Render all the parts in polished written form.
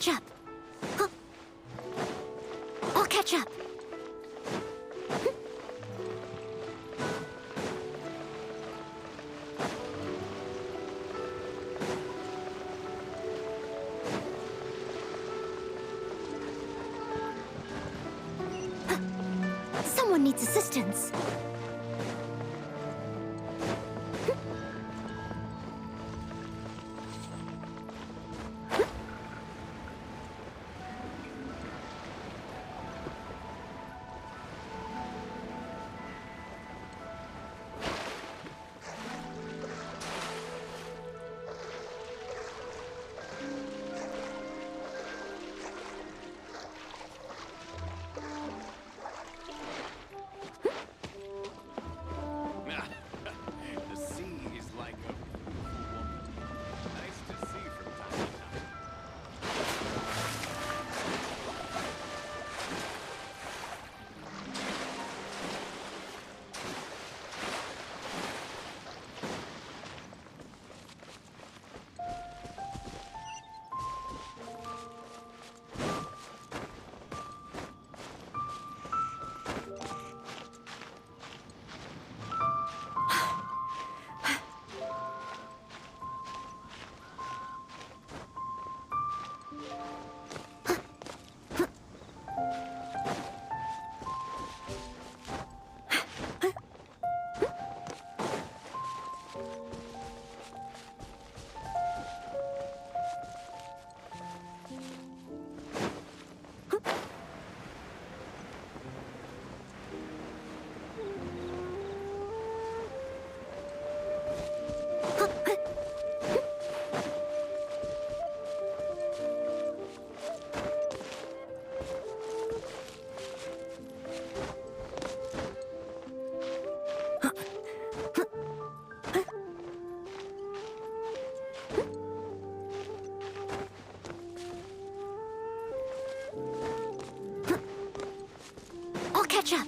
catch up. Huh. I'll catch up. Someone needs assistance. The sea is like a beautiful woman. Nice to see from time to time. I'll catch up.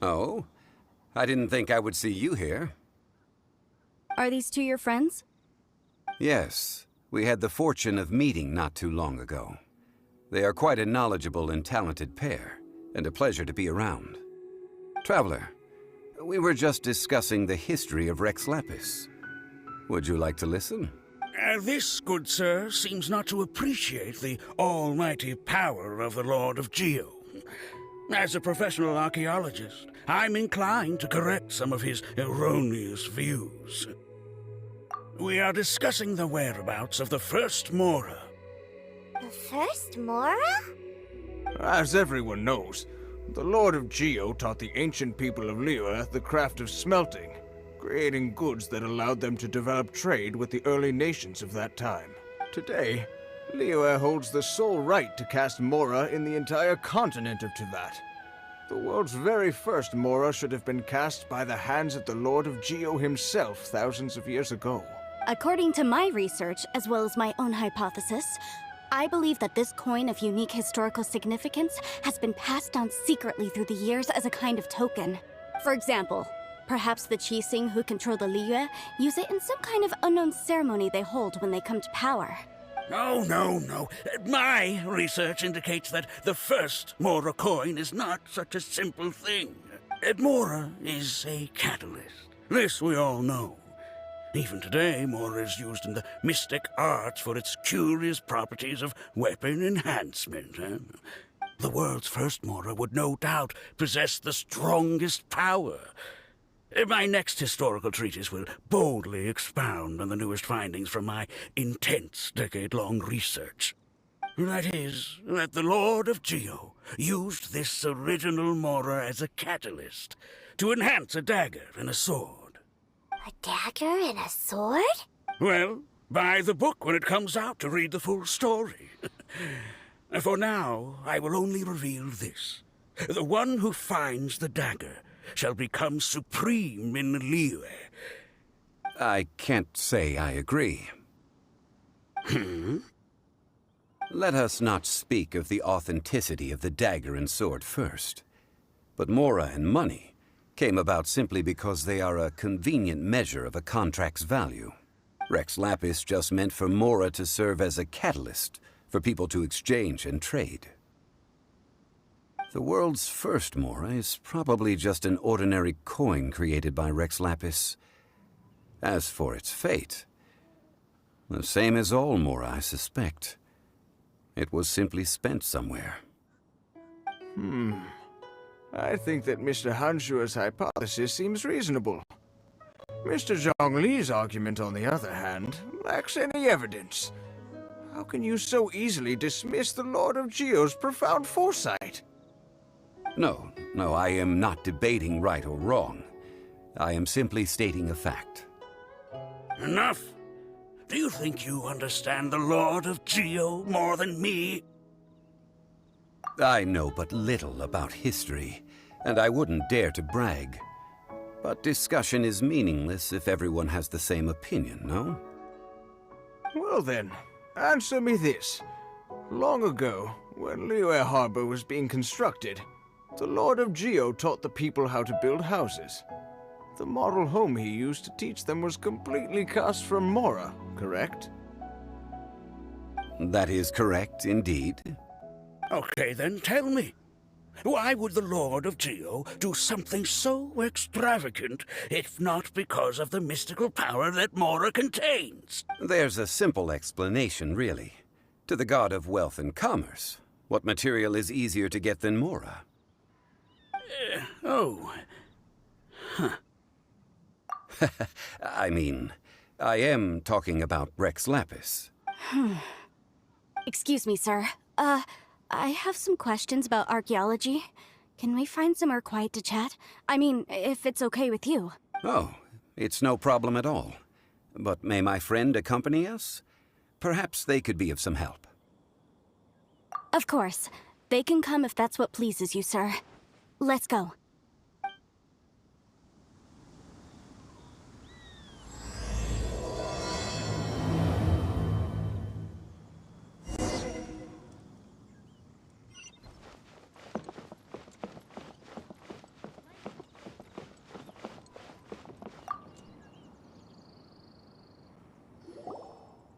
Oh? I didn't think I would see you here. Are these two your friends? Yes. We had the fortune of meeting not too long ago. They are quite a knowledgeable and talented pair, and a pleasure to be around. Traveler, we were just discussing the history of Rex Lapis. Would you like to listen? This, good sir, seems not to appreciate the almighty power of the Lord of Geo. As a professional archaeologist, I'm inclined to correct some of his erroneous views. We are discussing the whereabouts of the first Mora. The first Mora? As everyone knows, the Lord of Geo taught the ancient people of Liyue the craft of smelting, creating goods that allowed them to develop trade with the early nations of that time. Today, Liyue holds the sole right to cast Mora in the entire continent of Teyvat. The world's very first Mora should have been cast by the hands of the Lord of Geo himself thousands of years ago. According to my research, as well as my own hypothesis, I believe that this coin of unique historical significance has been passed down secretly through the years as a kind of token. For example, perhaps the Qixing who control the Liyue use it in some kind of unknown ceremony they hold when they come to power. No, no, no. My research indicates that the first Mora coin is not such a simple thing. Mora is a catalyst. This we all know. Even today, Mora is used in the mystic arts for its curious properties of weapon enhancement. The world's first Mora would no doubt possess the strongest power. My next historical treatise will boldly expound on the newest findings from my intense decade-long research. That is, that the Lord of Geo used this original Mora as a catalyst to enhance a dagger and a sword. A dagger and a sword? Well, buy the book when it comes out to read the full story. For now, I will only reveal this. The one who finds the dagger shall become supreme in Liyue. I can't say I agree. Let us not speak of the authenticity of the dagger and sword first. But Mora and money came about simply because they are a convenient measure of a contract's value. Rex Lapis just meant for Mora to serve as a catalyst for people to exchange and trade. The world's first Mora is probably just an ordinary coin created by Rex Lapis. As for its fate, the same as all Mora, I suspect. It was simply spent somewhere. I think that Mr. Hanshua's hypothesis seems reasonable. Mr. Zhongli's argument, on the other hand, lacks any evidence. How can you so easily dismiss the Lord of Geo's profound foresight? No, I am not debating right or wrong. I am simply stating a fact. Enough! Do you think you understand the Lord of Geo more than me? I know but little about history, and I wouldn't dare to brag. But discussion is meaningless if everyone has the same opinion, no? Well then, answer me this. Long ago, when Liyue Harbor was being constructed, the Lord of Geo taught the people how to build houses. The model home he used to teach them was completely cast from Mora, correct? That is correct, indeed. Okay, then tell me. Why would the Lord of Geo do something so extravagant, if not because of the mystical power that Mora contains? There's a simple explanation, really. To the god of wealth and commerce, what material is easier to get than Mora? I mean, I am talking about Rex Lapis. Excuse me, sir. I have some questions about archaeology. Can we find somewhere quiet to chat? I mean, if it's okay with you. Oh, it's no problem at all. But may my friend accompany us? Perhaps they could be of some help. Of course. They can come if that's what pleases you, sir. Let's go.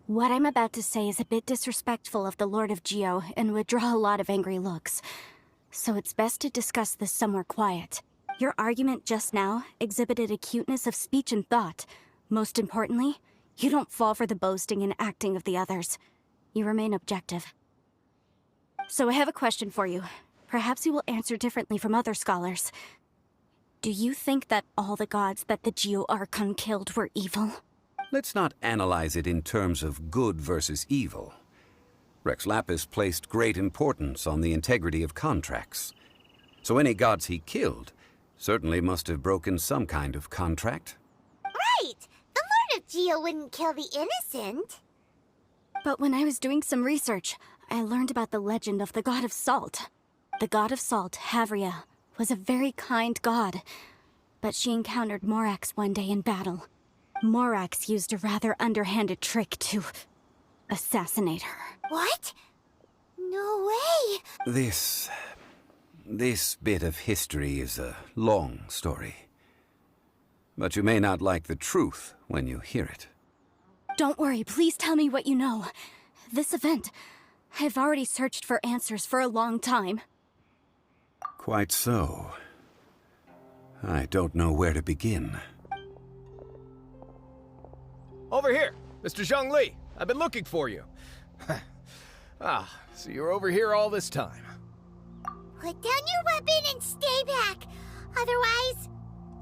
What I'm about to say is a bit disrespectful of the Lord of Geo and would draw a lot of angry looks. So it's best to discuss this somewhere quiet. Your argument just now exhibited acuteness of speech and thought. Most importantly, you don't fall for the boasting and acting of the others. You remain objective. So I have a question for you. Perhaps you will answer differently from other scholars. Do you think that all the gods that the Geo Archon killed were evil? Let's not analyze it in terms of good versus evil. Rex Lapis placed great importance on the integrity of contracts. So any gods he killed certainly must have broken some kind of contract. Right! The Lord of Geo wouldn't kill the innocent. But when I was doing some research, I learned about the legend of the god of salt. The god of salt, Havria, was a very kind god. But she encountered Morax one day in battle. Morax used a rather underhanded trick to assassinate her. What? No way! This bit of history is a long story. But you may not like the truth when you hear it. Don't worry, please tell me what you know. this event. I've already searched for answers for a long time. Quite so. I don't know where to begin. Over here, Mr. Zhongli. I've been looking for you. So you're over here all this time. Put down your weapon and stay back. Otherwise,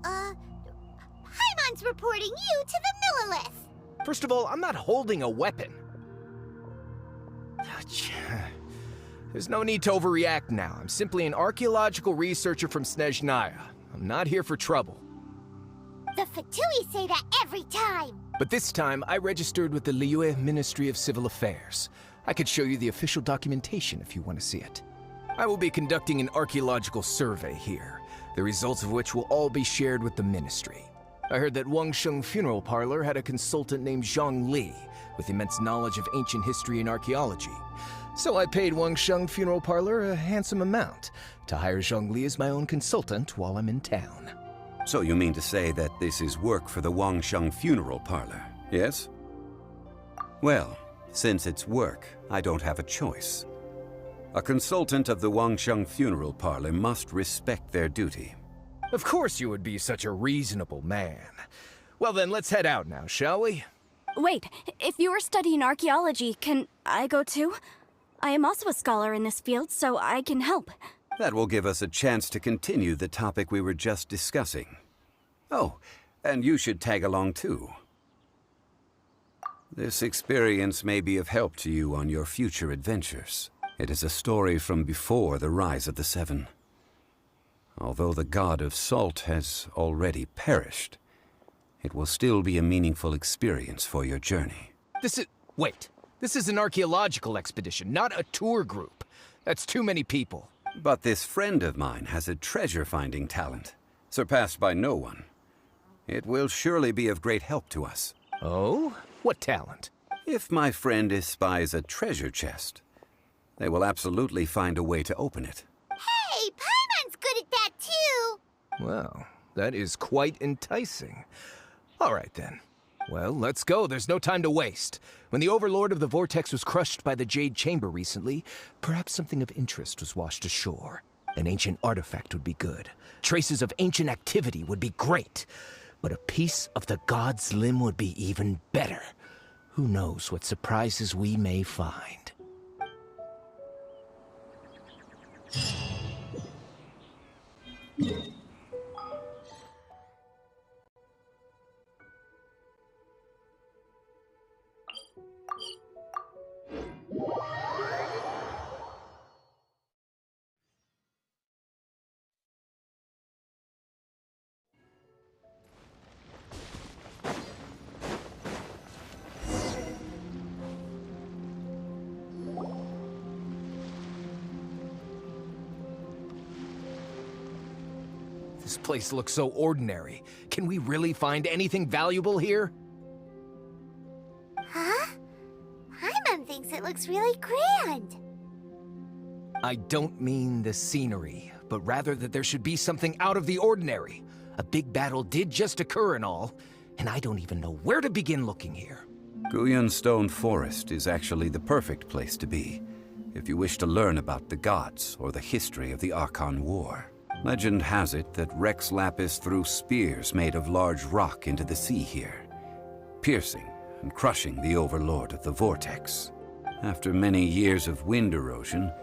Paimon's reporting you to the Millilith. First of all, I'm not holding a weapon. There's no need to overreact now. I'm simply an archaeological researcher from Snezhnaya. I'm not here for trouble. The Fatui say that every time. But this time, I registered with the Liyue Ministry of Civil Affairs. I could show you the official documentation if you want to see it. I will be conducting an archaeological survey here, the results of which will all be shared with the ministry. I heard that Wangsheng Funeral Parlor had a consultant named Zhang Li, with immense knowledge of ancient history and archaeology. So I paid Wangsheng Funeral Parlor a handsome amount to hire Zhang Li as my own consultant while I'm in town. So you mean to say that this is work for the Wangsheng Funeral Parlor, yes? Well, since it's work, I don't have a choice. A consultant of the Wangsheng Funeral Parlor must respect their duty. Of course you would be such a reasonable man. Well then, let's head out now, shall we? Wait, if you are studying archaeology, can I go too? I am also a scholar in this field, so I can help. That will give us a chance to continue the topic we were just discussing. Oh, and you should tag along too. This experience may be of help to you on your future adventures. It is a story from before the rise of the Seven. Although the god of salt has already perished, it will still be a meaningful experience for your journey. Wait. This is an archaeological expedition, not a tour group. That's too many people. But this friend of mine has a treasure-finding talent, surpassed by no one. It will surely be of great help to us. Oh? What talent? If my friend espies a treasure chest, they will absolutely find a way to open it. Hey, Paimon's good at that too. Well, that is quite enticing. All right then. Well, let's go. There's no time to waste. When the Overlord of the Vortex was crushed by the Jade Chamber recently, perhaps something of interest was washed ashore. An ancient artifact would be good. Traces of ancient activity would be great. But a piece of the god's limb would be even better. Who knows what surprises we may find. This place looks so ordinary. Can we really find anything valuable here? Huh? Paimon thinks it looks really grand. I don't mean the scenery, but rather that there should be something out of the ordinary. A big battle did just occur and all, and I don't even know where to begin looking here. Guyan Stone Forest is actually the perfect place to be, if you wish to learn about the gods or the history of the Archon War. Legend has it that Rex Lapis threw spears made of large rock into the sea here, piercing and crushing the Overlord of the Vortex. After many years of wind erosion,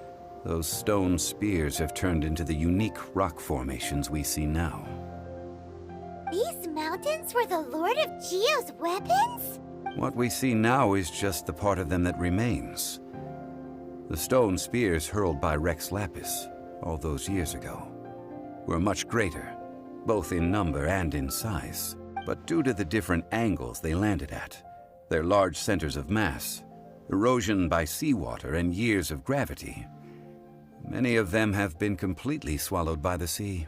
those stone spears have turned into the unique rock formations we see now. These mountains were the Lord of Geo's weapons? What we see now is just the part of them that remains. The stone spears hurled by Rex Lapis all those years ago were much greater, both in number and in size. But due to the different angles they landed at, their large centers of mass, erosion by seawater, and years of gravity, many of them have been completely swallowed by the sea.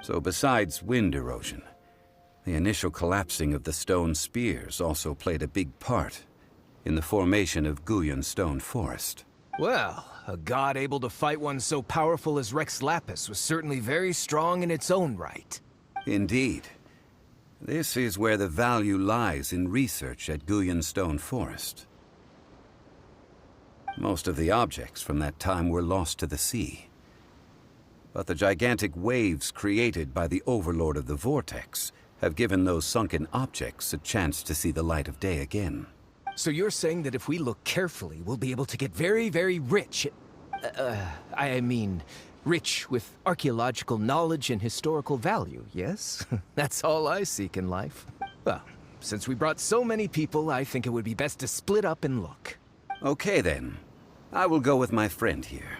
So besides wind erosion, the initial collapsing of the stone spears also played a big part in the formation of Guyan Stone Forest. Well, a god able to fight one so powerful as Rex Lapis was certainly very strong in its own right. Indeed. This is where the value lies in research at Guyan Stone Forest. Most of the objects from that time were lost to the sea. But the gigantic waves created by the Overlord of the Vortex have given those sunken objects a chance to see the light of day again. So you're saying that if we look carefully, we'll be able to get very, very rich. I mean, rich with archaeological knowledge and historical value, yes? That's all I seek in life. Well, since we brought so many people, I think it would be best to split up and look. Okay then. I will go with my friend here.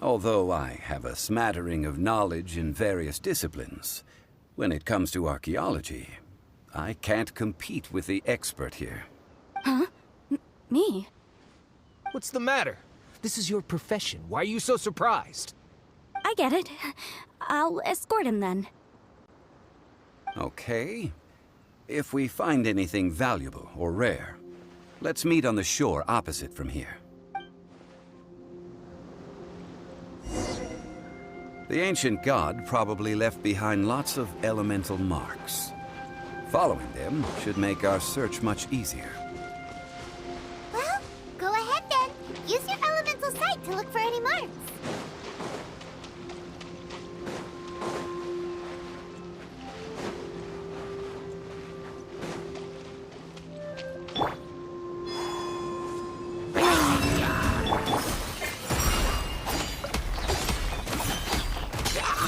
Although I have a smattering of knowledge in various disciplines, when it comes to archaeology, I can't compete with the expert here. Huh? Me? What's the matter? This is your profession. Why are you so surprised? I get it. I'll escort him then. Okay. If we find anything valuable or rare, let's meet on the shore opposite from here. The ancient god probably left behind lots of elemental marks. Following them should make our search much easier. Well, go ahead then. Use your elemental sight to look for any marks.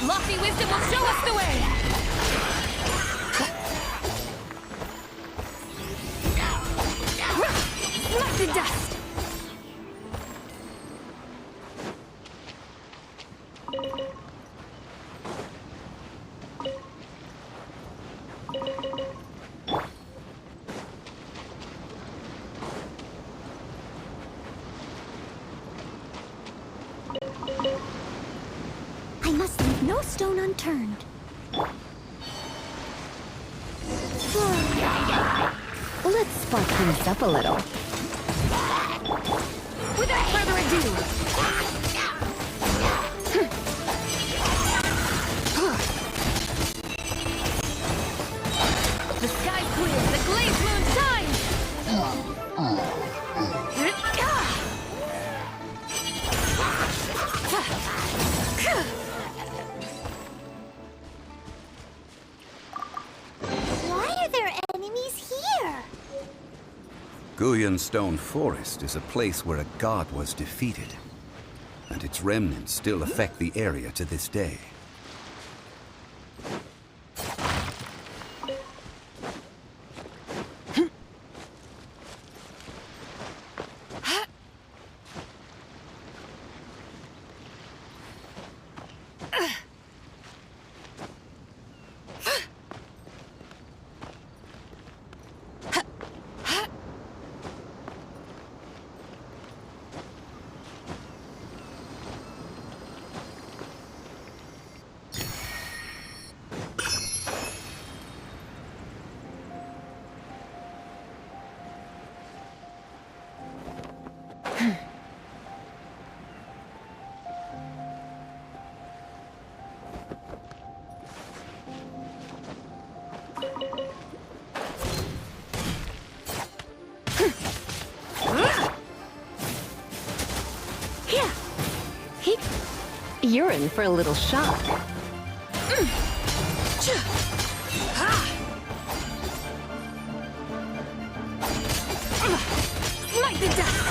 Lofty wisdom will show us the way! Smack the dust! I must leave no stone unturned. Let's spark things up a little. Without further ado! The sky's clear, the glazed moon shines! Why are there enemies here? Guyan Stone Forest is a place where a god was defeated, and its remnants still affect the area to this day. You're in for a little shock. Smite the dust!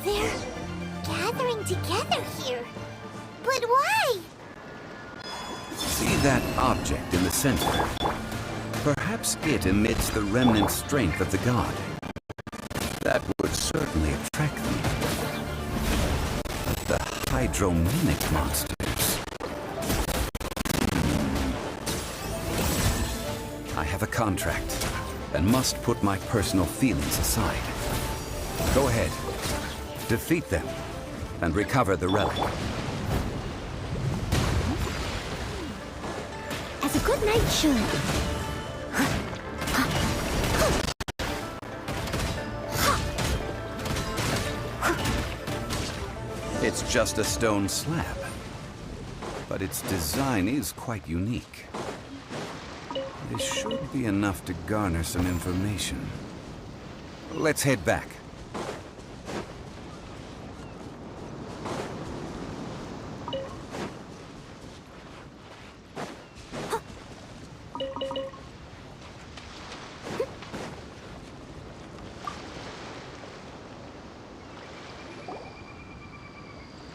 They're gathering together here. But why? See that object in the center? Perhaps it emits the remnant strength of the god. That would certainly attract them. But the hydromimic monsters... I have a contract, and must put my personal feelings aside. Go ahead. Defeat them, and recover the relic. As a good knight should. It's just a stone slab, but its design is quite unique. This should be enough to garner some information. Let's head back.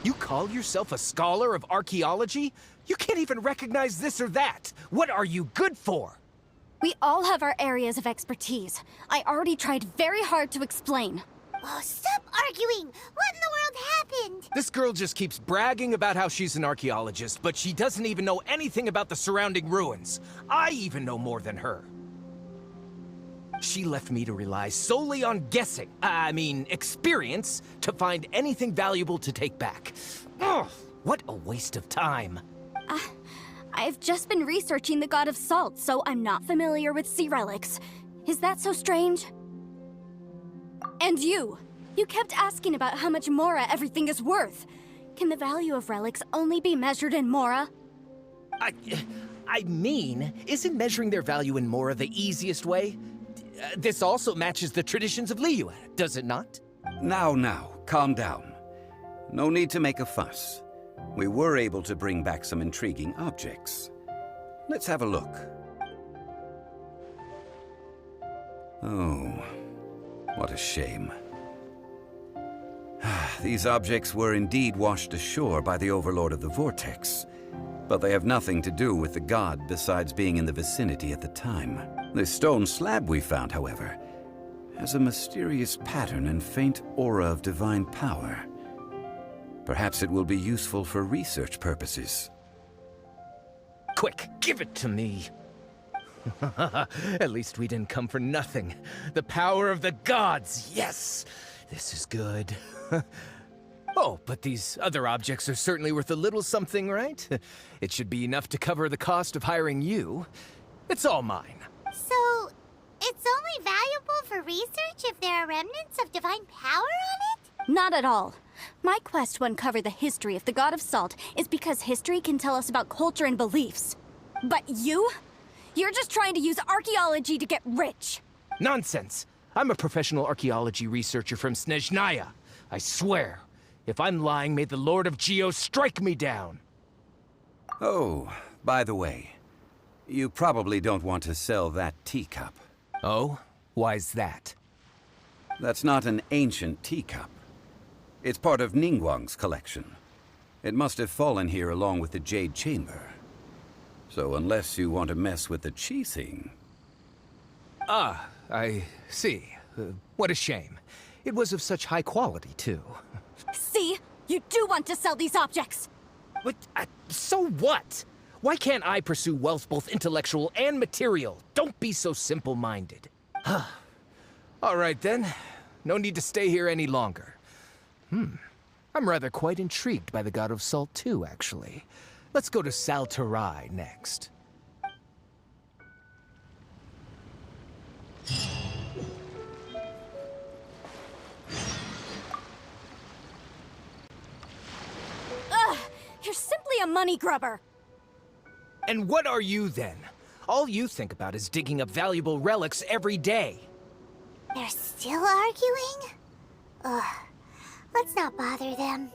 You call yourself a scholar of archaeology? You can't even recognize this or that. What are you good for? We all have our areas of expertise. I already tried very hard to explain. Oh, stop arguing! What in the world happened? This girl just keeps bragging about how she's an archaeologist, but she doesn't even know anything about the surrounding ruins. I even know more than her. She left me to rely solely on guessing, experience, to find anything valuable to take back. Ugh, what a waste of time. I've just been researching the God of Salt, so I'm not familiar with sea relics. Is that so strange? And you kept asking about how much Mora everything is worth. Can the value of relics only be measured in Mora? Isn't measuring their value in Mora the easiest way? This also matches the traditions of Liyue, does it not? Now, calm down. No need to make a fuss. We were able to bring back some intriguing objects. Let's have a look. Oh, what a shame. These objects were indeed washed ashore by the Overlord of the Vortex, but they have nothing to do with the god besides being in the vicinity at the time. This stone slab we found, however, has a mysterious pattern and faint aura of divine power. Perhaps it will be useful for research purposes. Quick, give it to me. At least we didn't come for nothing. The power of the gods, yes! This is good. Oh, but these other objects are certainly worth a little something, right? It should be enough to cover the cost of hiring you. It's all mine. So, it's only valuable for research if there are remnants of divine power on it? Not at all. My quest to uncover the history of the God of Salt is because history can tell us about culture and beliefs. But you're just trying to use archaeology to get rich. Nonsense! I'm a professional archaeology researcher from Snezhnaya. I swear, if I'm lying, may the Lord of Geo strike me down. Oh, by the way, you probably don't want to sell that teacup. Oh? Why's that? That's not an ancient teacup. It's part of Ningguang's collection. It must have fallen here along with the Jade Chamber. So unless you want to mess with the Qixing... Ah, I see. What a shame. It was of such high quality, too. See? You do want to sell these objects! But, so what? Why can't I pursue wealth both intellectual and material? Don't be so simple-minded. All right, then. No need to stay here any longer. I'm rather quite intrigued by the God of Salt, too, actually. Let's go to Saltarai next. Ugh! You're simply a money grubber! And what are you, then? All you think about is digging up valuable relics every day. They're still arguing? Ugh. Let's not bother them.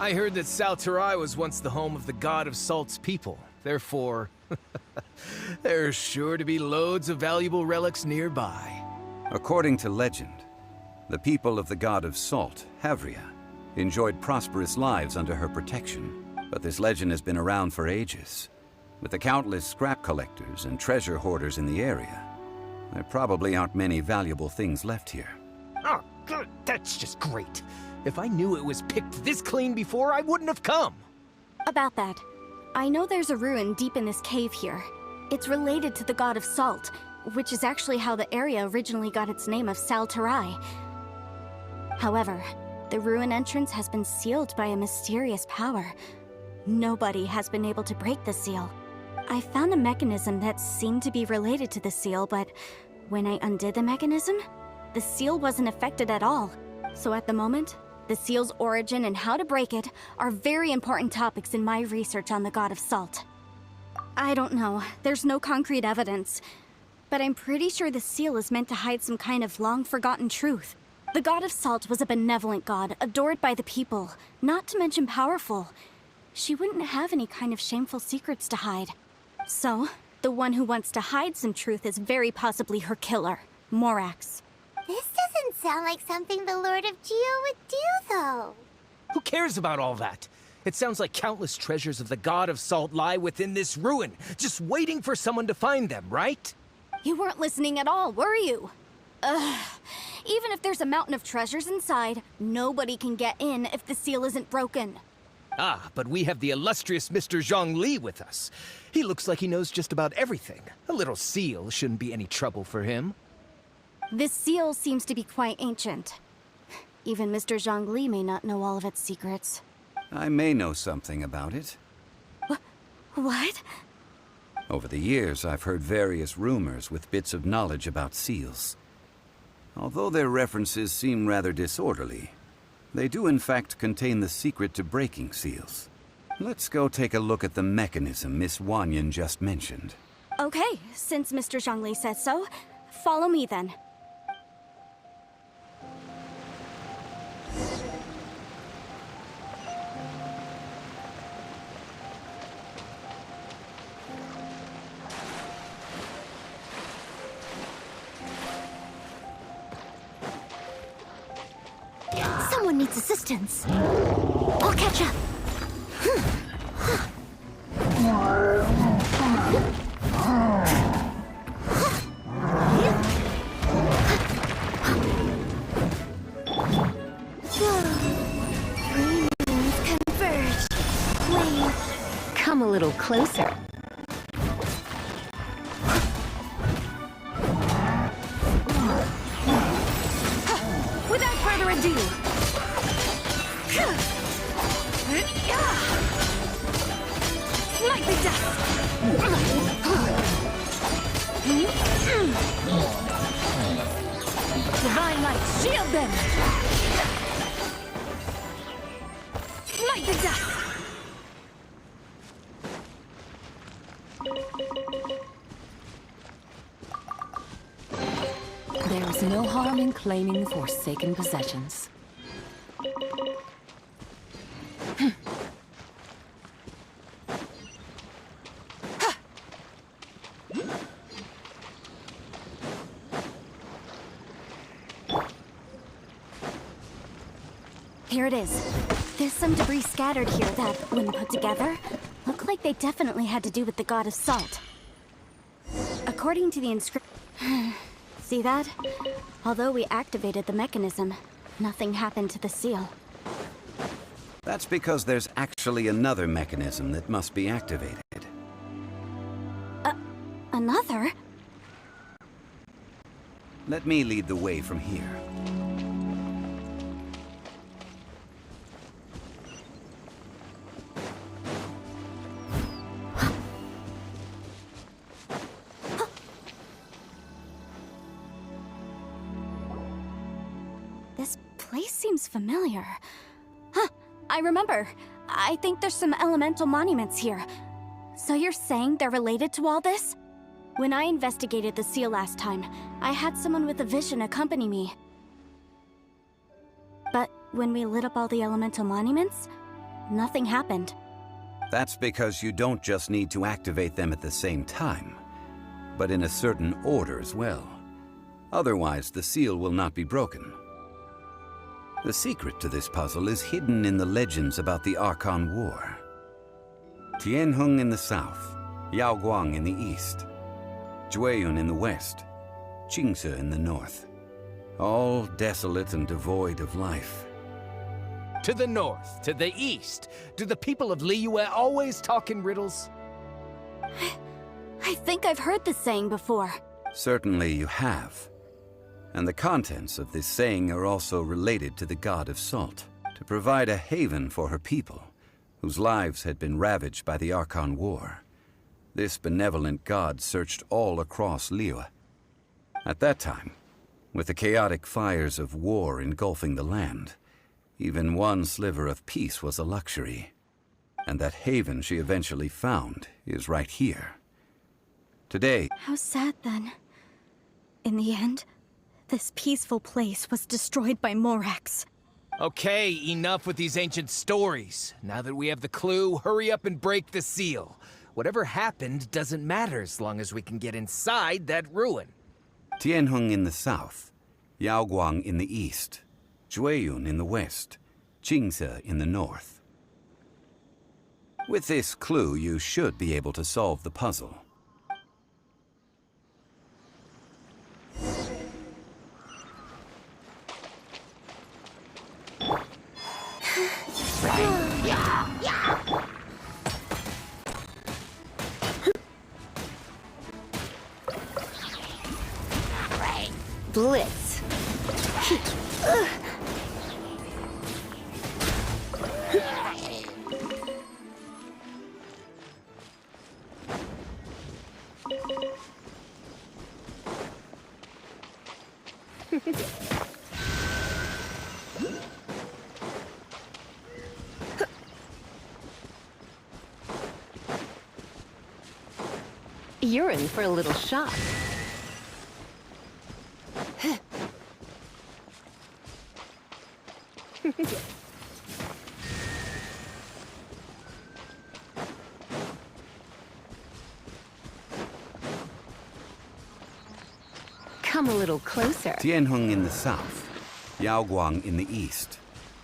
I heard that Salterai was once the home of the god of Salt's people. Therefore, there's sure to be loads of valuable relics nearby. According to legend, the people of the god of Salt, Havria, enjoyed prosperous lives under her protection. But this legend has been around for ages. With the countless scrap collectors and treasure hoarders in the area, there probably aren't many valuable things left here. Oh, good. That's just great. If I knew it was picked this clean before, I wouldn't have come. About that, I know there's a ruin deep in this cave here. It's related to the god of Salt, which is actually how the area originally got its name of Salterai. However, the ruin entrance has been sealed by a mysterious power. Nobody has been able to break the seal. I found a mechanism that seemed to be related to the seal, but when I undid the mechanism, the seal wasn't affected at all. So at the moment, the seal's origin and how to break it are very important topics in my research on the god of Salt. I don't know, there's no concrete evidence, but I'm pretty sure the seal is meant to hide some kind of long-forgotten truth. The god of Salt was a benevolent god, adored by the people, not to mention powerful. She wouldn't have any kind of shameful secrets to hide. So, the one who wants to hide some truth is very possibly her killer, Morax. This doesn't sound like something the Lord of Geo would do, though. Who cares about all that? It sounds like countless treasures of the god of Salt lie within this ruin, just waiting for someone to find them, right? You weren't listening at all, were you? Even if there's a mountain of treasures inside, nobody can get in if the seal isn't broken. Ah, but we have the illustrious Mr. Zhongli with us. He looks like he knows just about everything. A little seal shouldn't be any trouble for him. This seal seems to be quite ancient. Even Mr. Zhongli may not know all of its secrets. I may know something about it. What? Over the years, I've heard various rumors with bits of knowledge about seals. Although their references seem rather disorderly, they do in fact contain the secret to breaking seals. Let's go take a look at the mechanism Miss Wanyan just mentioned. Okay, since Mr. Zhongli says so, follow me then. Someone needs assistance. I'll catch up. Three moons converge. Come a little closer. Without further ado, slightly dust. Divine light, shield them. Slightly dust. There is no harm in claiming forsaken possessions. Here it is. There's some debris scattered here that, when put together, look like they definitely had to do with the god of Salt. According to the inscription... See that? Although we activated the mechanism, nothing happened to the seal. That's because there's actually another mechanism that must be activated. Another? Let me lead the way from here. This place seems familiar. Huh, I remember. I think there's some elemental monuments here. So you're saying they're related to all this? When I investigated the seal last time, I had someone with a vision accompany me. But when we lit up all the elemental monuments, nothing happened. That's because you don't just need to activate them at the same time, but in a certain order as well. Otherwise, the seal will not be broken. The secret to this puzzle is hidden in the legends about the Archon War. Tianheng in the south, Yaoguang in the east, Jueyun in the west, Qingce in the north. All desolate and devoid of life. To the north, to the east. Do the people of Liyue always talk in riddles? I think I've heard this saying before. Certainly you have. And the contents of this saying are also related to the god of salt, to provide a haven for her people, whose lives had been ravaged by the Archon War. This benevolent god searched all across Liyue. At that time, with the chaotic fires of war engulfing the land, even one sliver of peace was a luxury. And that haven she eventually found is right here. Today... How sad then. In the end, this peaceful place was destroyed by Morax. Okay, enough with these ancient stories. Now that we have the clue, hurry up and break the seal. Whatever happened doesn't matter as long as we can get inside that ruin. Tianheng in the south, Yaoguang in the east, Jueyun in the west, Qingce in the north. With this clue, you should be able to solve the puzzle. Blitz. You're in for a little shock. Come a little closer. Tianheng in the south, Yaoguang in the east,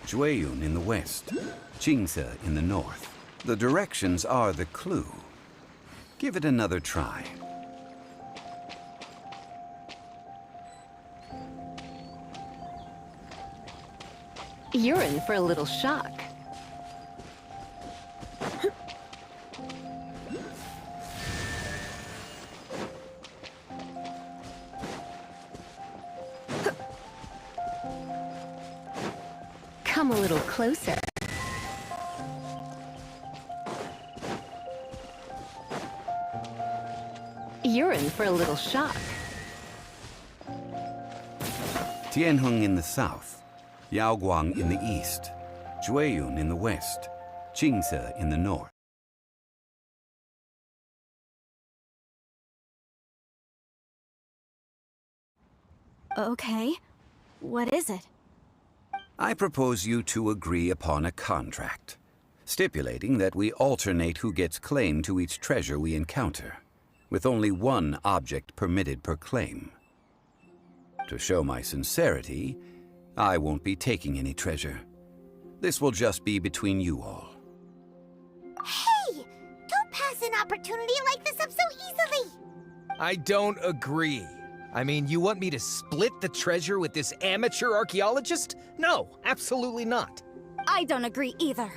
Jueyun in the west, Qingce in the north. The directions are the clue. Give it another try. You're in for a little shock. Come a little closer. You're in for a little shock. Tianheng in the south, Yaoguang in the east, Jueyun in the west, Qingce in the north. Okay, what is it? I propose you two agree upon a contract, stipulating that we alternate who gets claim to each treasure we encounter, with only one object permitted per claim. To show my sincerity, I won't be taking any treasure. This will just be between you all. Hey! Don't pass an opportunity like this up so easily! I don't agree. I mean, you want me to split the treasure with this amateur archaeologist? No, absolutely not. I don't agree either.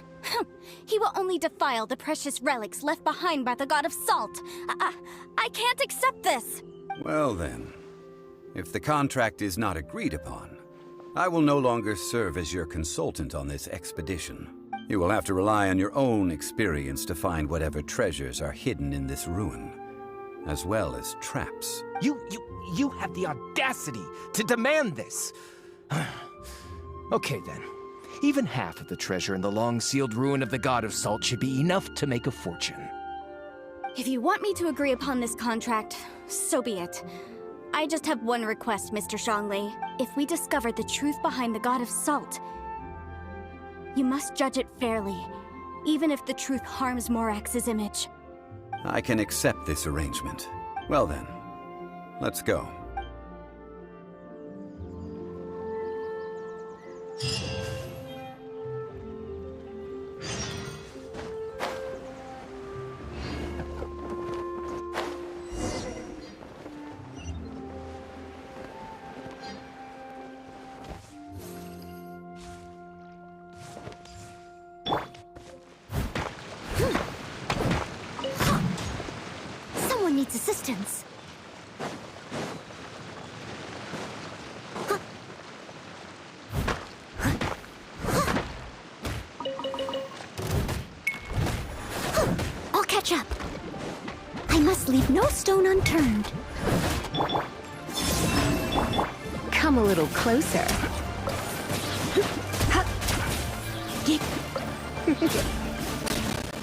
He will only defile the precious relics left behind by the god of salt. I can't accept this. Well then, if the contract is not agreed upon, I will no longer serve as your consultant on this expedition. You will have to rely on your own experience to find whatever treasures are hidden in this ruin, as well as traps. You have the audacity to demand this. Okay then. Even half of the treasure in the long-sealed ruin of the God of Salt should be enough to make a fortune. If you want me to agree upon this contract, so be it. I just have one request, Mr. Zhongli. If we discover the truth behind the God of Salt, you must judge it fairly, even if the truth harms Morax's image. I can accept this arrangement. Well then, let's go. Someone needs assistance. I'll catch up. I must leave no stone unturned. Come a little closer.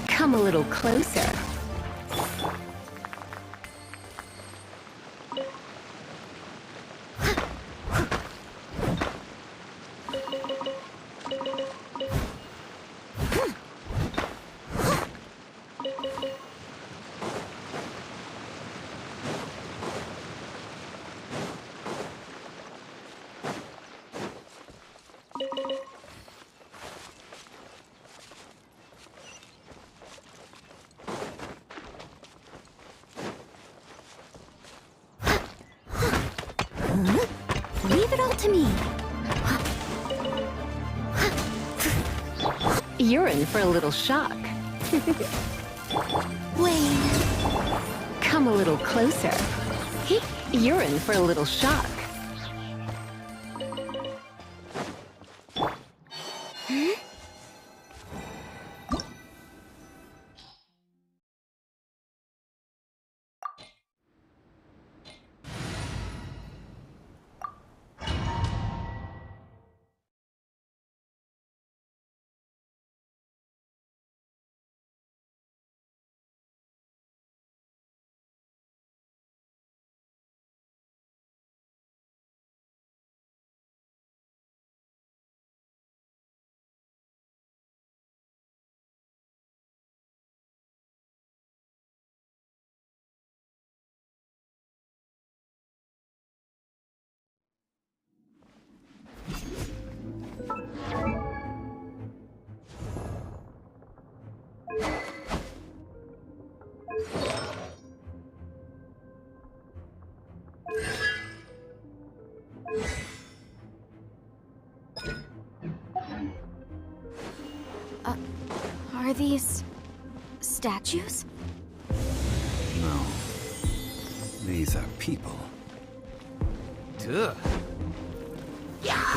Come a little closer. Leave it all to me. You're in for a little shock. Wait. Come a little closer. You're in for a little shock. Are these statues? No. These are people. Ugh.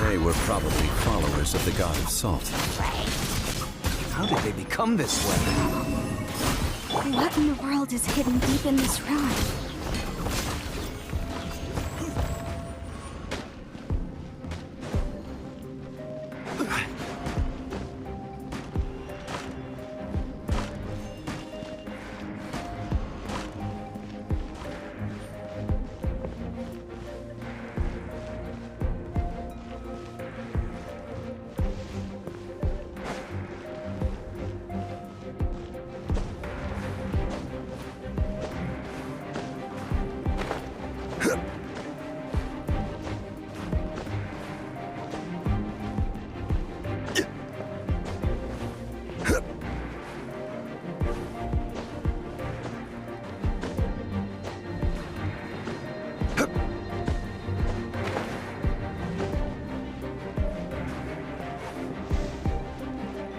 They were probably followers of the god of salt. How did they become this way? What in the world is hidden deep in this ruin?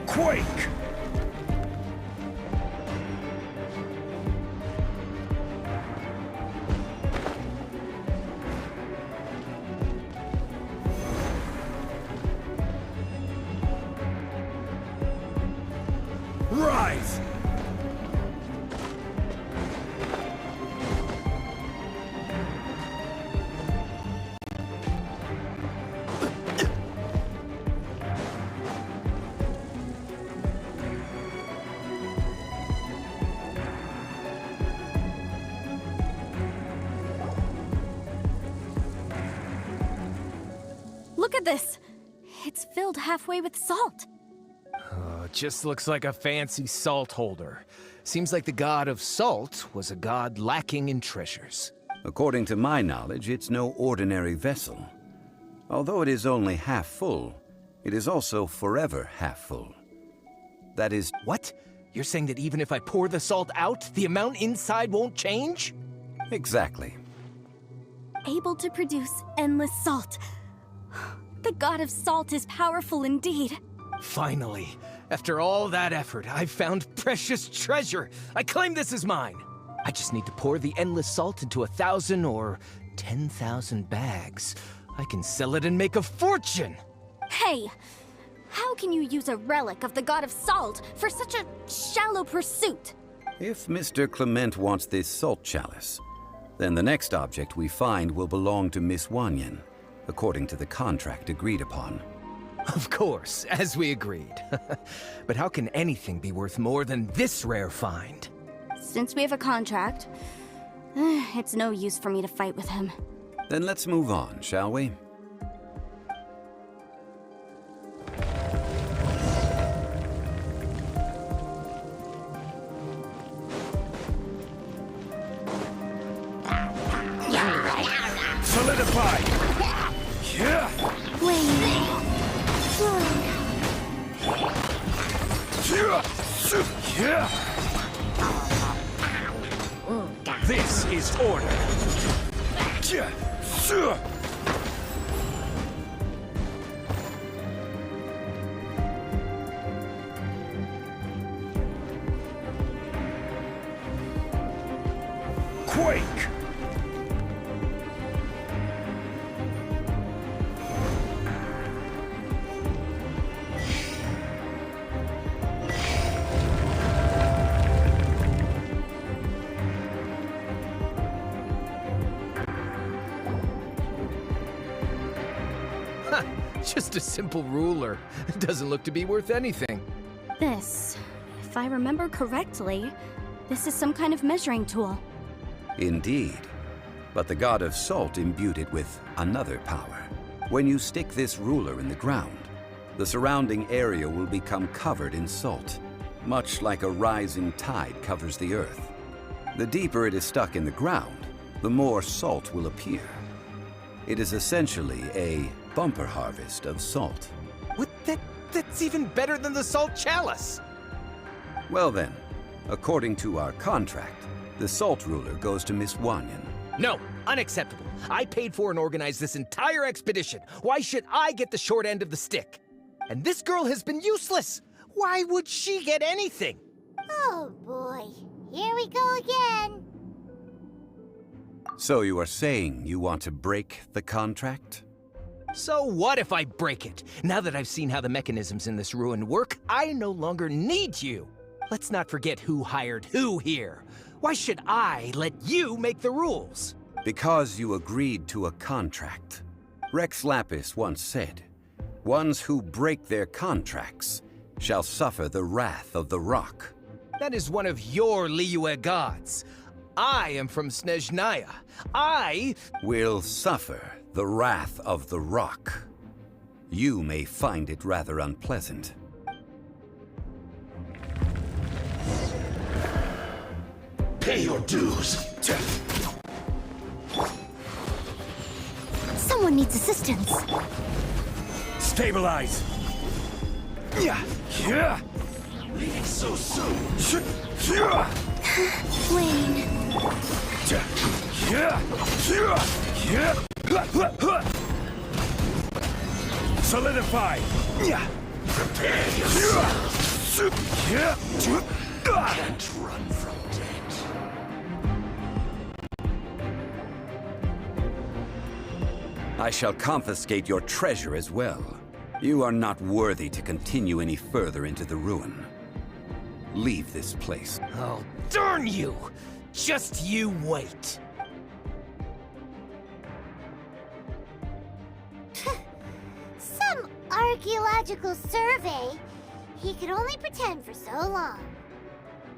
Quake! Rise! Look at this! It's filled halfway with salt. Just looks like a fancy salt holder. Seems like the god of salt was a god lacking in treasures. According to my knowledge, it's no ordinary vessel. Although it is only half full, it is also forever half full. That is... What? You're saying that even if I pour the salt out, the amount inside won't change? Exactly. Able to produce endless salt. The god of salt is powerful indeed. Finally, after all that effort, I've found precious treasure. I claim this as mine. I just need to pour the endless salt into 1,000 or 10,000 bags. I can sell it and make a fortune! Hey! How can you use a relic of the god of salt for such a shallow pursuit? If Mr. Clement wants this salt chalice, then the next object we find will belong to Miss Wanyan, according to the contract agreed upon. Of course, as we agreed. But how can anything be worth more than this rare find? Since we have a contract, it's no use for me to fight with him. Then let's move on, shall we? Solidify! This is order. Quake! Just a simple ruler. Doesn't look to be worth anything. This, if I remember correctly, this is some kind of measuring tool. Indeed. But the god of salt imbued it with another power. When you stick this ruler in the ground, the surrounding area will become covered in salt, much like a rising tide covers the earth. The deeper it is stuck in the ground, the more salt will appear. It is essentially a bumper harvest of salt. What? That's even better than the salt chalice! Well then, according to our contract, the salt ruler goes to Miss Wanyan. No, unacceptable. I paid for and organized this entire expedition. Why should I get the short end of the stick? And this girl has been useless. Why would she get anything? Oh boy, here we go again. So you are saying you want to break the contract? So what if I break it? Now that I've seen how the mechanisms in this ruin work, I no longer need you. Let's not forget who hired who here. Why should I let you make the rules? Because you agreed to a contract. Rex Lapis once said, "Ones who break their contracts shall suffer the wrath of the rock." That is one of your Liyue gods. I am from Snezhnaya. I will suffer the wrath of the rock. You may find it rather unpleasant. Pay your dues. Someone needs assistance. Stabilize. Leaving so soon. Wayne. Solidify. Prepare yourself. Can't run from death. I shall confiscate your treasure as well. You are not worthy to continue any further into the ruin. Leave this place. Oh, darn you! Just you wait. Some archaeological survey. He could only pretend for so long.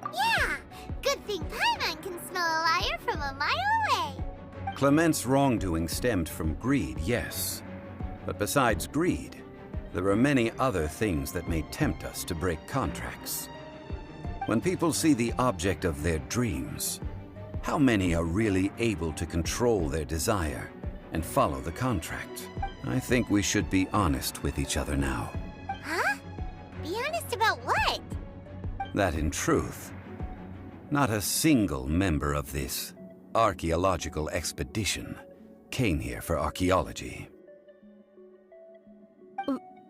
Yeah, good thing Paimon can smell a liar from a mile away. Clement's wrongdoing stemmed from greed, yes. But besides greed, There are many other things that may tempt us to break contracts. When people see the object of their dreams, how many are really able to control their desire and follow the contract? I think we should be honest with each other now. Huh? Be honest about what? That in truth, not a single member of this archaeological expedition came here for archaeology.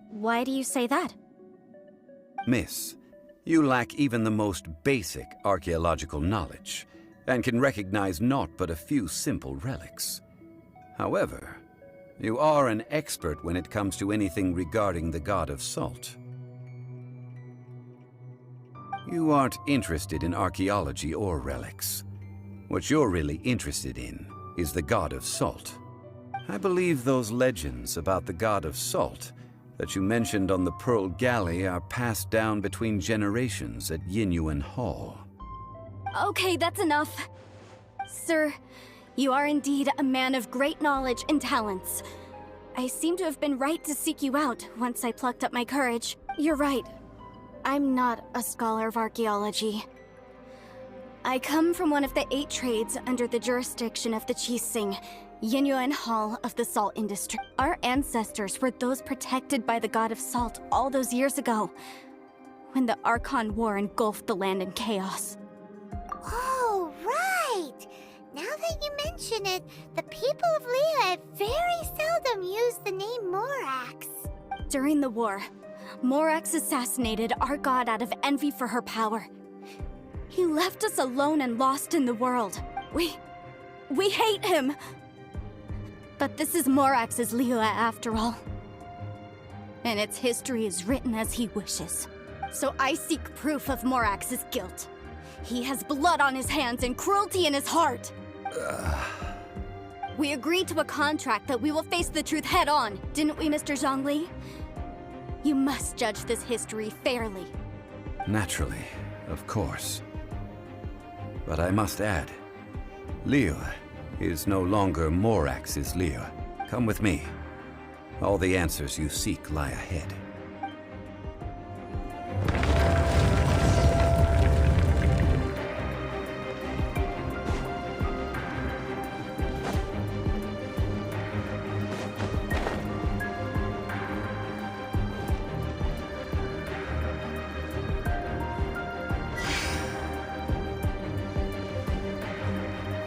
Why do you say that? Miss, you lack even the most basic archaeological knowledge and can recognize naught but a few simple relics. However, you are an expert when it comes to anything regarding the god of salt. You aren't interested in archaeology or relics. What you're really interested in is the god of salt. I believe those legends about the god of salt that you mentioned on the Pearl Galley are passed down between generations at Yinyuan Hall. Okay, that's enough. Sir, you are indeed a man of great knowledge and talents. I seem to have been right to seek you out once I plucked up my courage. You're right. I'm not a scholar of archaeology. I come from one of the 8 trades under the jurisdiction of the Qixing, Yinyuan Hall of the salt industry. Our ancestors were those protected by the god of salt all those years ago, when the Archon War engulfed the land in chaos. Oh, right! Now that you mention it, the people of Liyue very seldom use the name Morax. During the war, Morax assassinated our god out of envy for her power. He left us alone and lost in the world. We hate him! But this is Morax's Liyue after all. And its history is written as he wishes. So I seek proof of Morax's guilt. He has blood on his hands and cruelty in his heart. We agreed to a contract that we will face the truth head on, didn't we, Mr. Zhongli? You must judge this history fairly. Naturally, of course. But I must add, Liyue is no longer Morax's Liyue. Come with me. All the answers you seek lie ahead.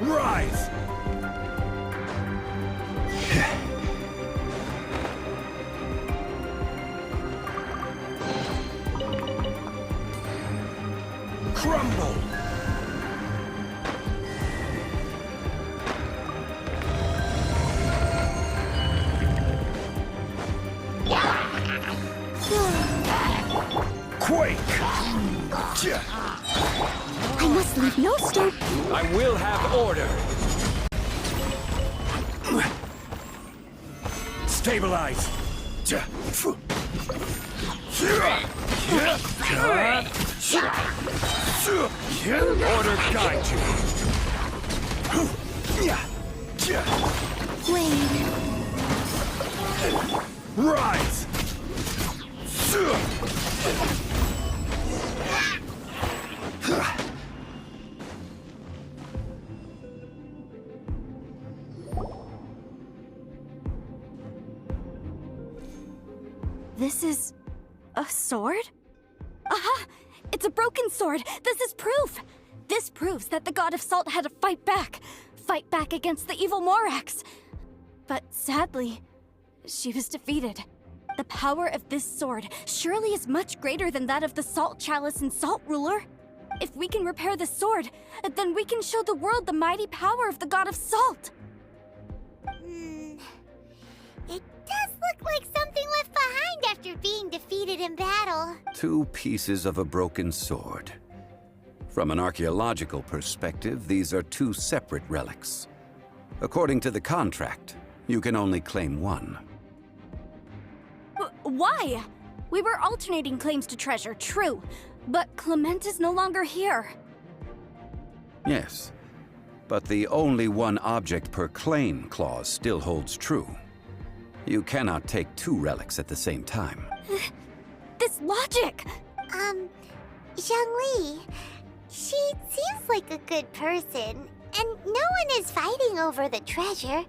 Rise! Crumble! Quake! I must leave no stone. I will have order! Stabilize! Order guide you! Wait. Rise! This is a sword? Aha! It's a broken sword! This is proof! This proves that the god of salt had to fight back against the evil Morax. But sadly, she was defeated. The power of this sword surely is much greater than that of the Salt Chalice and Salt Ruler. If we can repair the sword, then we can show the world the mighty power of the god of salt. It does look like something left behind after being defeated in battle. 2 pieces of a broken sword. From an archaeological perspective, these are 2 separate relics. According to the contract, you can only claim 1. Why? We were alternating claims to treasure, true, but Clement is no longer here. Yes, but the only 1 object per claim clause still holds true. You cannot take two relics at the same time. This logic! Zhongli, she seems like a good person, and no one is fighting over the treasure.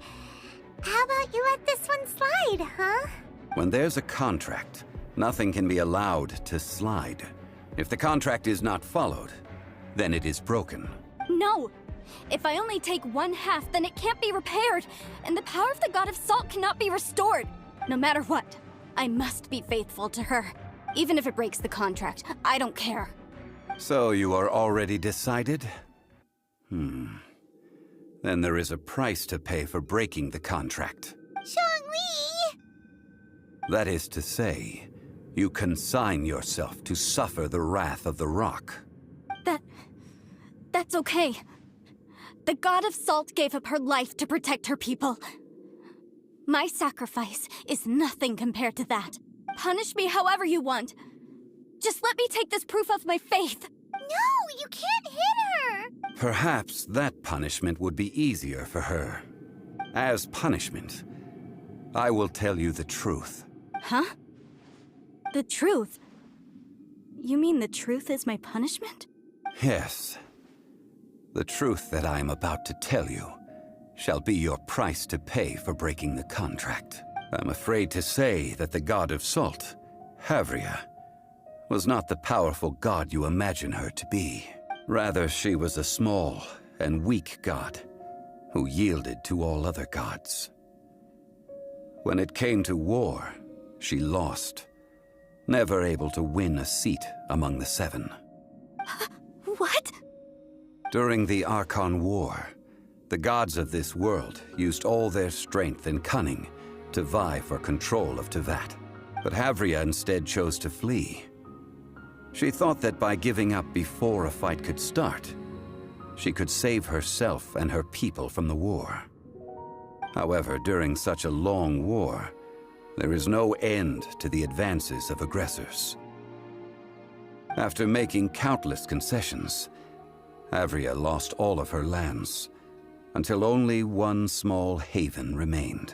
How about you let this one slide, huh? When there's a contract, nothing can be allowed to slide. If the contract is not followed, then it is broken. No! If I only take one half, then it can't be repaired, and the power of the God of Salt cannot be restored. No matter what, I must be faithful to her. Even if it breaks the contract, I don't care. So you are already decided? Then there is a price to pay for breaking the contract. Zhongli! That is to say, you consign yourself to suffer the wrath of the rock. That's okay. The God of Salt gave up her life to protect her people. My sacrifice is nothing compared to that. Punish me however you want. Just let me take this proof of my faith. No, you can't hit her! Perhaps that punishment would be easier for her. As punishment, I will tell you the truth. Huh? The truth? You mean the truth is my punishment? Yes. The truth that I am about to tell you shall be your price to pay for breaking the contract. I'm afraid to say that the God of Salt, Havria, was not the powerful god you imagine her to be. Rather, she was a small and weak god who yielded to all other gods. When it came to war, she lost, never able to win a seat among the seven. What? During the Archon War, the gods of this world used all their strength and cunning to vie for control of Tevat. But Havria instead chose to flee. She thought that by giving up before a fight could start, she could save herself and her people from the war. However, during such a long war, there is no end to the advances of aggressors. After making countless concessions, Havria lost all of her lands, until only one small haven remained.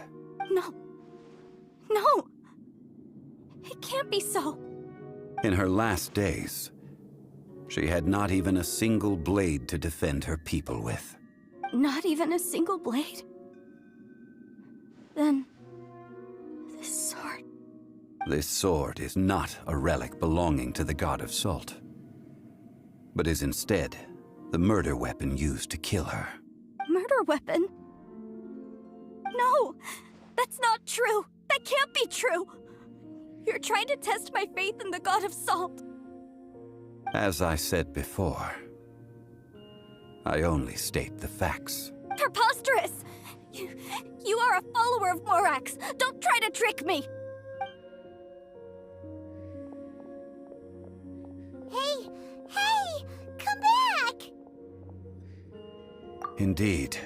No! It can't be so. In her last days, she had not even a single blade to defend her people with. Not even a single blade? Then... this sword... This sword is not a relic belonging to the God of Salt, but is instead the murder weapon used to kill her. Murder weapon? No! That's not true! That can't be true! You're trying to test my faith in the God of Salt. As I said before, I only state the facts. Preposterous! You are a follower of Morax! Don't try to trick me! Hey! Come back! Indeed.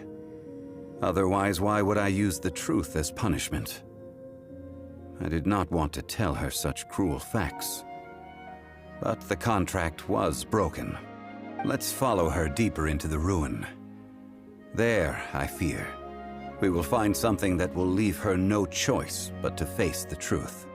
Otherwise, why would I use the truth as punishment? I did not want to tell her such cruel facts. But the contract was broken. Let's follow her deeper into the ruin. There, I fear, we will find something that will leave her no choice but to face the truth.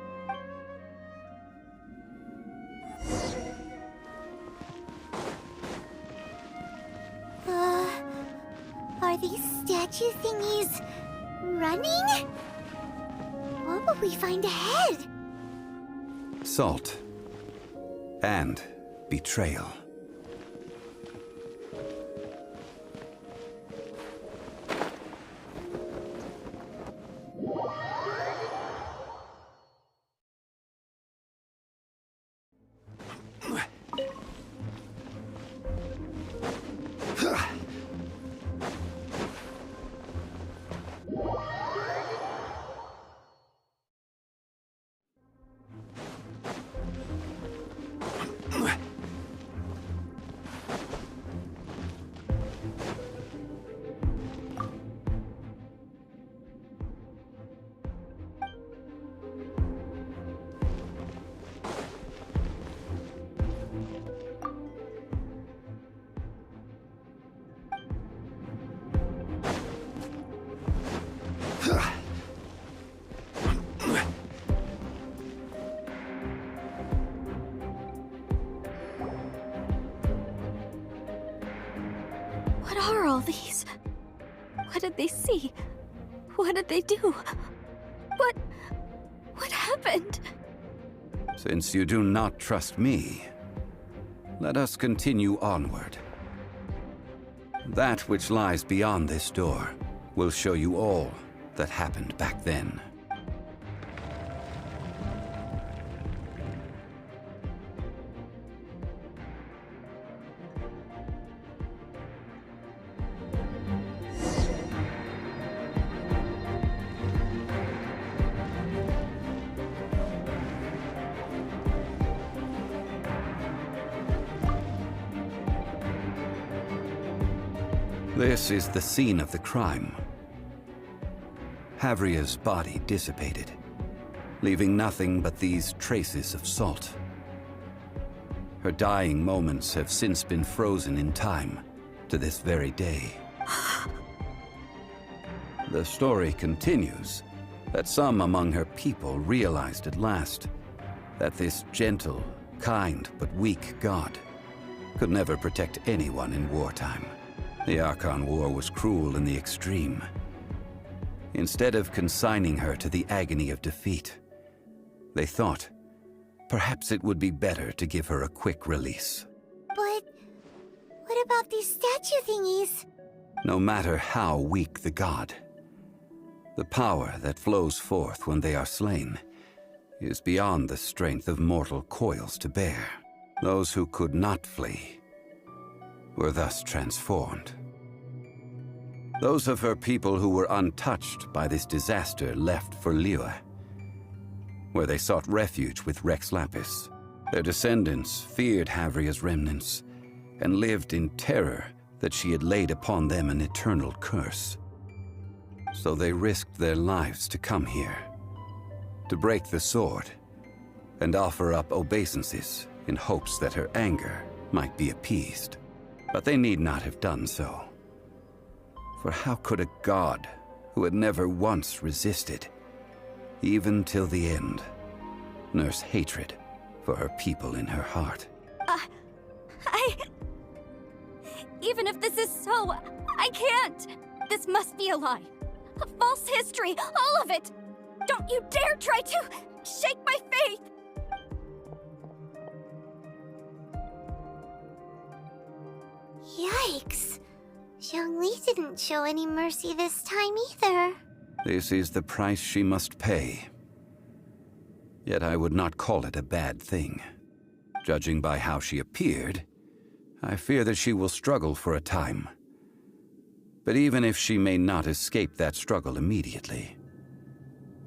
Are these statue thingies running? What will we find ahead? Salt. And betrayal. are all these? What did they see? What did they do? What happened? Since you do not trust me, let us continue onward. That which lies beyond this door will show you all that happened back then. This is the scene of the crime. Havria's body dissipated, leaving nothing but these traces of salt. Her dying moments have since been frozen in time to this very day. The story continues that some among her people realized at last that this gentle, kind, but weak god could never protect anyone in wartime. The Archon War was cruel in the extreme. Instead of consigning her to the agony of defeat, they thought perhaps it would be better to give her a quick release. But what about these statue thingies? No matter how weak the god, the power that flows forth when they are slain is beyond the strength of mortal coils to bear. Those who could not flee were thus transformed. Those of her people who were untouched by this disaster left for Liyue, where they sought refuge with Rex Lapis. Their descendants feared Havria's remnants and lived in terror that she had laid upon them an eternal curse. So they risked their lives to come here, to break the sword and offer up obeisances in hopes that her anger might be appeased. But they need not have done so. For how could a god who had never once resisted, even till the end, nurse hatred for her people in her heart? Even if this is so, I can't! This must be a lie. A false history, all of it! Don't you dare try to shake my faith! Yikes. Zhongli didn't show any mercy this time either. This is the price she must pay. Yet I would not call it a bad thing. Judging by how she appeared, I fear that she will struggle for a time. But even if she may not escape that struggle immediately,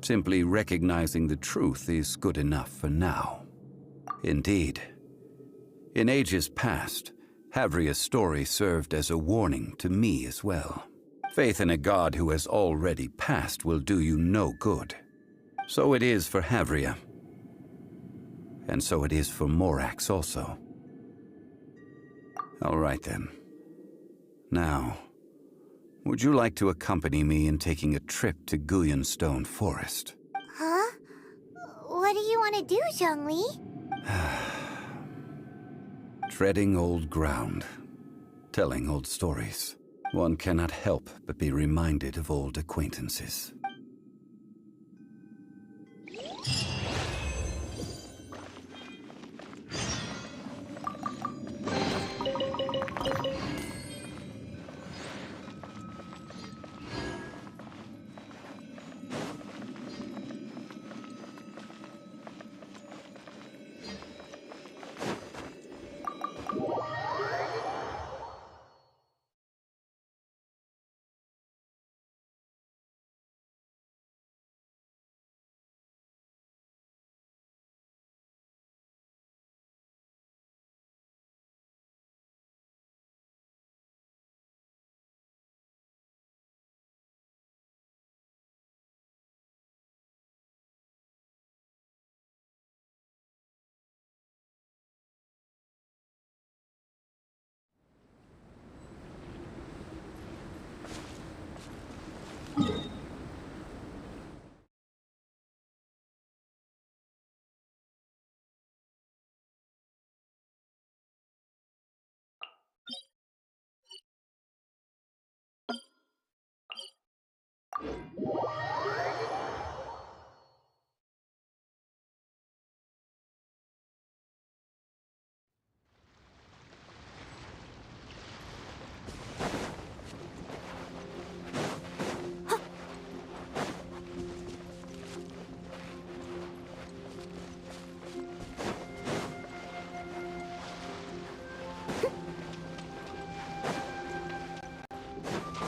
simply recognizing the truth is good enough for now. Indeed, in ages past, Havria's story served as a warning to me as well. Faith in a god who has already passed will do you no good. So it is for Havria. And so it is for Morax also. All right then. Now, would you like to accompany me in taking a trip to Guyonstone Forest? Huh? What do you want to do, Zhongli? Treading old ground, telling old stories. One cannot help but be reminded of old acquaintances.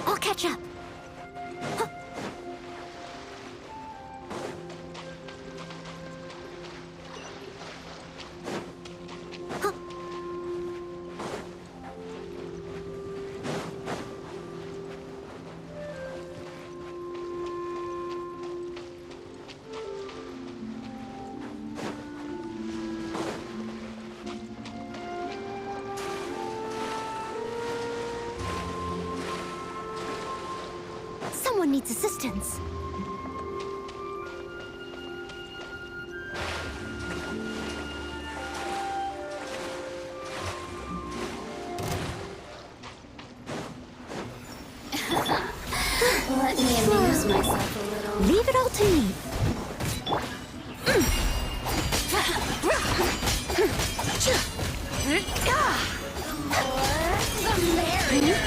I'll catch up. Someone needs assistance. Let me amuse myself a little. Leave it all to me. The merrier.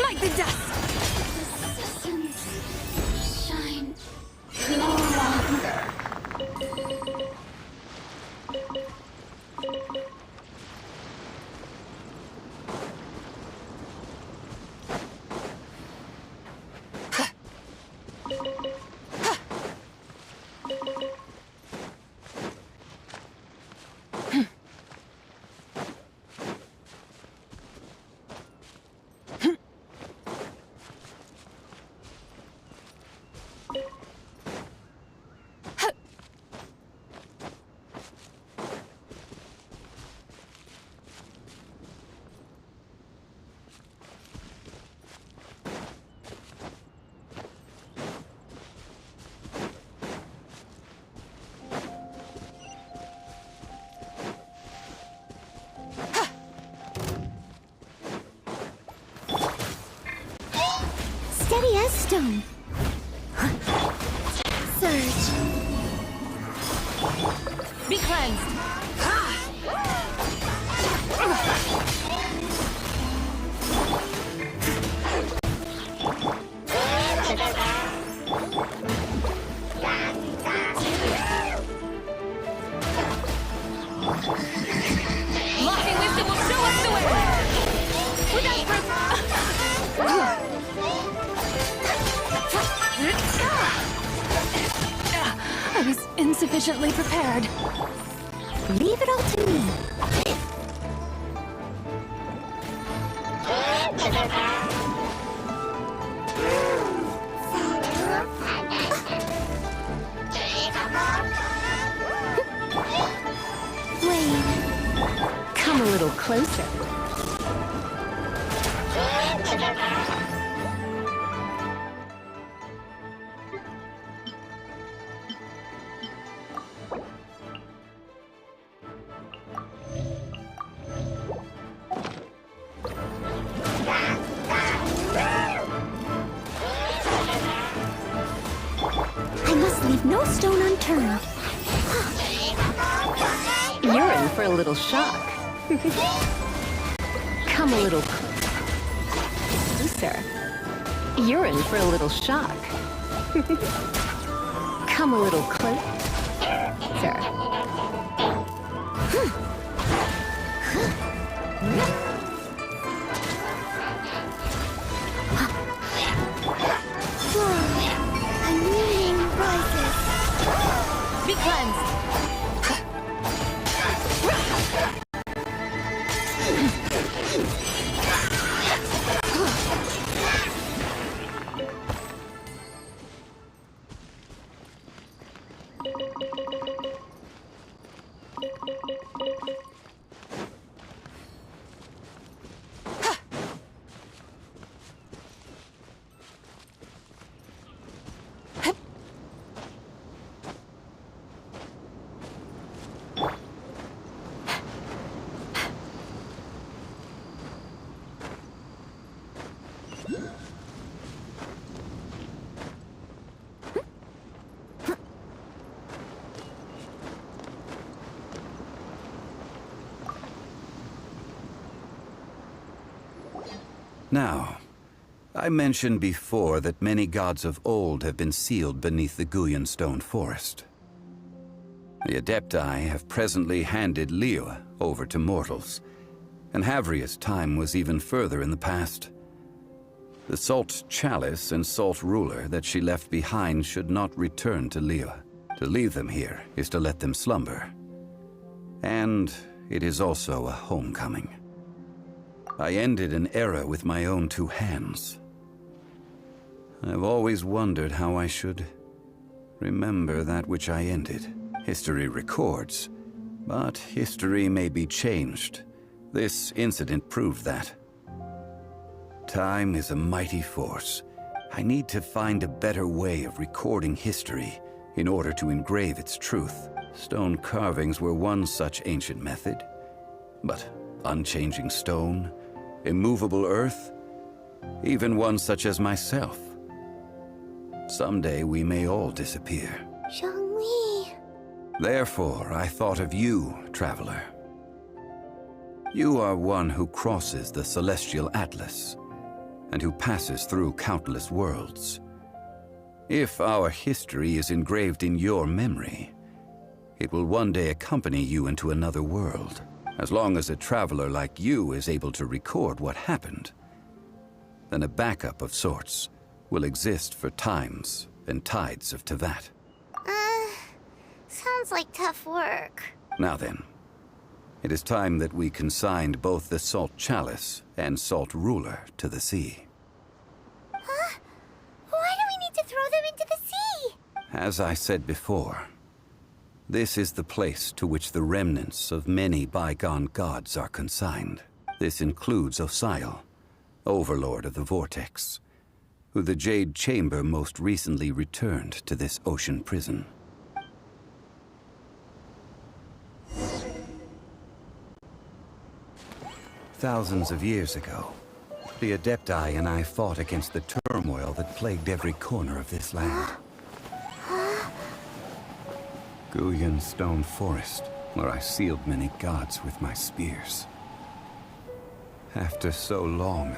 Like the dust! The systems shine no longer. Steady as stone. Surge. Be cleansed! Lofty wisdom will show us the way! I was insufficiently prepared. Leave it all to me. Wait. Come a little closer. I must leave no stone unturned. You're in for a little shock. Come a little closer. You're in for a little shock. Come a little closer. A new name rises. Be cleansed! Now, I mentioned before that many gods of old have been sealed beneath the Guyan stone forest. The Adepti have presently handed Liyue over to mortals, and Havria's time was even further in the past. The Salt Chalice and Salt Ruler that she left behind should not return to Liyue. To leave them here is to let them slumber. And it is also a homecoming. I ended an era with my own two hands. I've always wondered how I should remember that which I ended. History records, but history may be changed. This incident proved that. Time is a mighty force. I need to find a better way of recording history in order to engrave its truth. Stone carvings were one such ancient method. But unchanging stone, immovable earth, even one such as myself. Someday we may all disappear. Zhongli. Therefore, I thought of you, traveler. You are one who crosses the celestial atlas, and who passes through countless worlds. If our history is engraved in your memory, it will one day accompany you into another world. As long as a traveler like you is able to record what happened, then a backup of sorts will exist for times and tides of Teyvat. Sounds like tough work. Now then, it is time that we consigned both the Salt Chalice and Salt Ruler to the sea. Huh? Why do we need to throw them into the sea? As I said before, this is the place to which the remnants of many bygone gods are consigned. This includes Osial, Overlord of the Vortex, who the Jade Chamber most recently returned to this ocean prison. Thousands of years ago, the Adepti and I fought against the turmoil that plagued every corner of this land. Guyan Stone Forest, where I sealed many gods with my spears. After so long,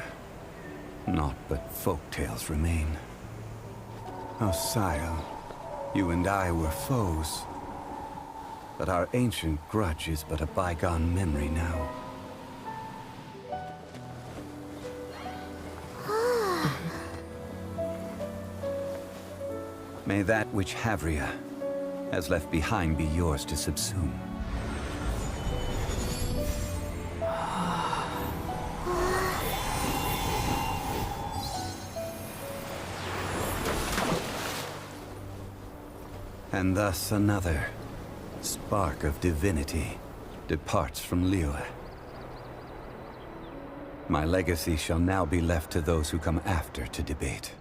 naught but folk tales remain. Osial, you and I were foes, but our ancient grudge is but a bygone memory now. May that which Havria has left behind be yours to subsume. And thus another spark of divinity departs from Liyue. My legacy shall now be left to those who come after to debate.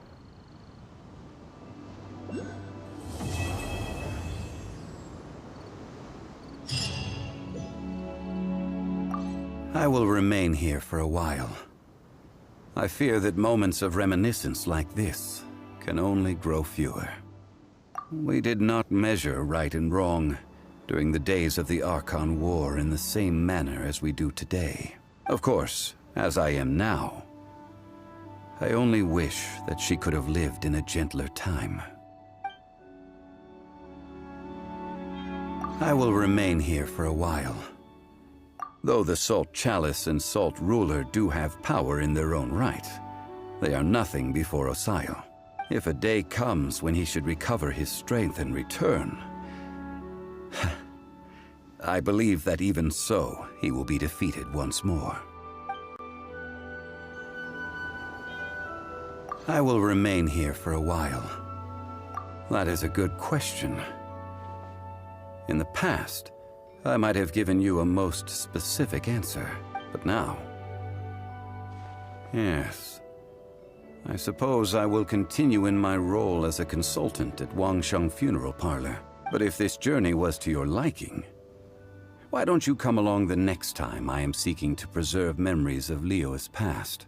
I will remain here for a while. I fear that moments of reminiscence like this can only grow fewer. We did not measure right and wrong during the days of the Archon War in the same manner as we do today. Of course, as I am now, I only wish that she could have lived in a gentler time. I will remain here for a while. Though the Salt Chalice and Salt Ruler do have power in their own right, they are nothing before Osial. If a day comes when he should recover his strength and return, I believe that even so, he will be defeated once more. I will remain here for a while. That is a good question. In the past, I might have given you a most specific answer, but now... Yes. I suppose I will continue in my role as a consultant at Wangsheng Funeral Parlor. But if this journey was to your liking, why don't you come along the next time I am seeking to preserve memories of Liyue's past?